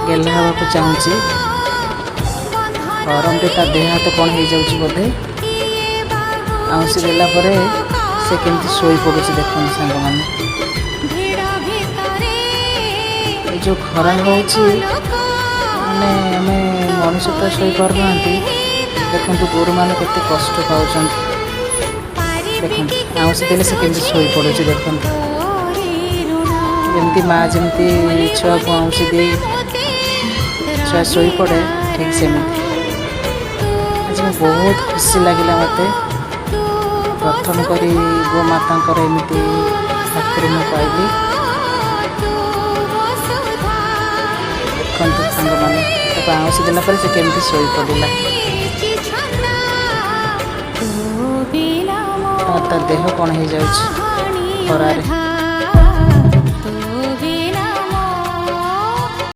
गेला हेबाकु चाहूँची गरमरे ता देह हाथ कौन हो जाऊँ बोधे आउँसी देला परे से केमती शोई पड़ुଛି देखुन सांग माने जो खरा होची माने आमे मनुष्य तो शोई पारना देखु गोरु मैंने केते कष्ट पाउछन देखु आउँसी देले से केमती शोई पड़ुଛି देखु जमती माँ जमती छुआ को आउँसी दे छुआ शोई पड़े ठीक सेमती आज मैं बहुत खुशी लगिला मते प्रथम करी गो माता एमती ठाकुर मुझे पाइली देखते सांग मैंने आउँसी देला पर से केमती शोई पड़ा ता देह कौन हो जाऊँ खरारे